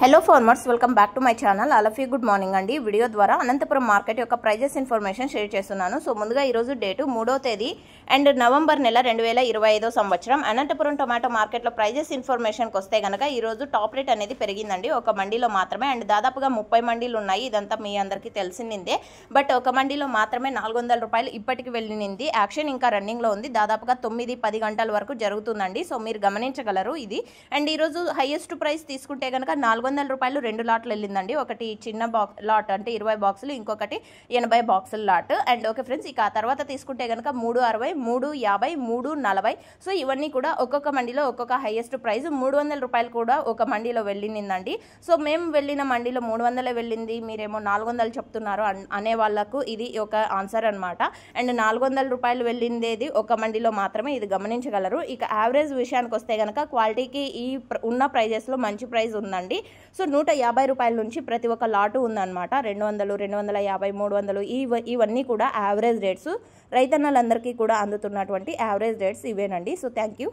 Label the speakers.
Speaker 1: Hello farmers, welcome back to my channel. All of you good morning అండి. Video ద్వారా Anantapuram market యొక్క prices information share చేస్తున్నాను. So ముందుగా ఈరోజు డేటు 3వ తేదీ అండ్ నవంబర్ నెల 2025 సంవత్సరం. అనంతపురం టొమాటో మార్కెట్లో ప్రైజెస్ ఇన్ఫర్మేషన్కి వస్తే కనుక ఈరోజు టాప్ రేట్ అనేది పెరిగిందండి ఒక మండీలో మాత్రమే. అండ్ దాదాపుగా 30 మండీలు ఉన్నాయి. ఇదంతా మీ అందరికీ తెలిసిందే. బట్ ఒక మండీలో మాత్రమే 400 రూపాయలు ఇప్పటికి వెళ్ళింది. యాక్షన్ ఇంకా రన్నింగ్లో ఉంది. దాదాపుగా 9-10 గంటల వరకు జరుగుతుందండి. సో మీరు గమనించగలరు ఇది. అండ్ ఈరోజు హైయెస్ట్ ప్రైస్ తీసుకుంటే కనుక 400 రూపాయలు 2 లాట్లు వెళ్ళిందండి. ఒకటి చిన్న లాట్ అంటే 20 బాక్సులు, ఇంకొకటి 80 బాక్సుల లాట్. అండ్ ఓకే ఫ్రెండ్స్, ఇక ఆ తర్వాత తీసుకుంటే కనుక 360, 350, 340. సో ఇవన్నీ కూడా ఒక్కొక్క మండీలో ఒక్కొక్క హైయెస్ట్ ప్రైస్ 300 రూపాయలు కూడా ఒక మండీలో వెళ్ళిందండి. సో మేము వెళ్ళిన మండీలో 300 వెళ్ళింది, మీరేమో 400 చెప్తున్నారు అనే వాళ్ళకు ఇది ఒక ఆన్సర్ అనమాట. అండ్ 400 రూపాయలు వెళ్ళిందేది ఒక మండీలో మాత్రమే, ఇది గమనించగలరు. ఇక యావరేజ్ విషయానికి వస్తే కనుక క్వాలిటీకి ఈ ఉన్న ప్రైజెస్లో మంచి ప్రైస్ ఉందండి. సో 150 రూపాయల నుంచి ప్రతి ఒక్క లాటు ఉందన్నమాట. 200, 250, 300 ఇవన్నీ కూడా యావరేజ్ రేట్స్. రైతన్నలందరికీ కూడా అందుతున్నటువంటి యావరేజ్ రేట్స్ ఇవేనండి. So thank you.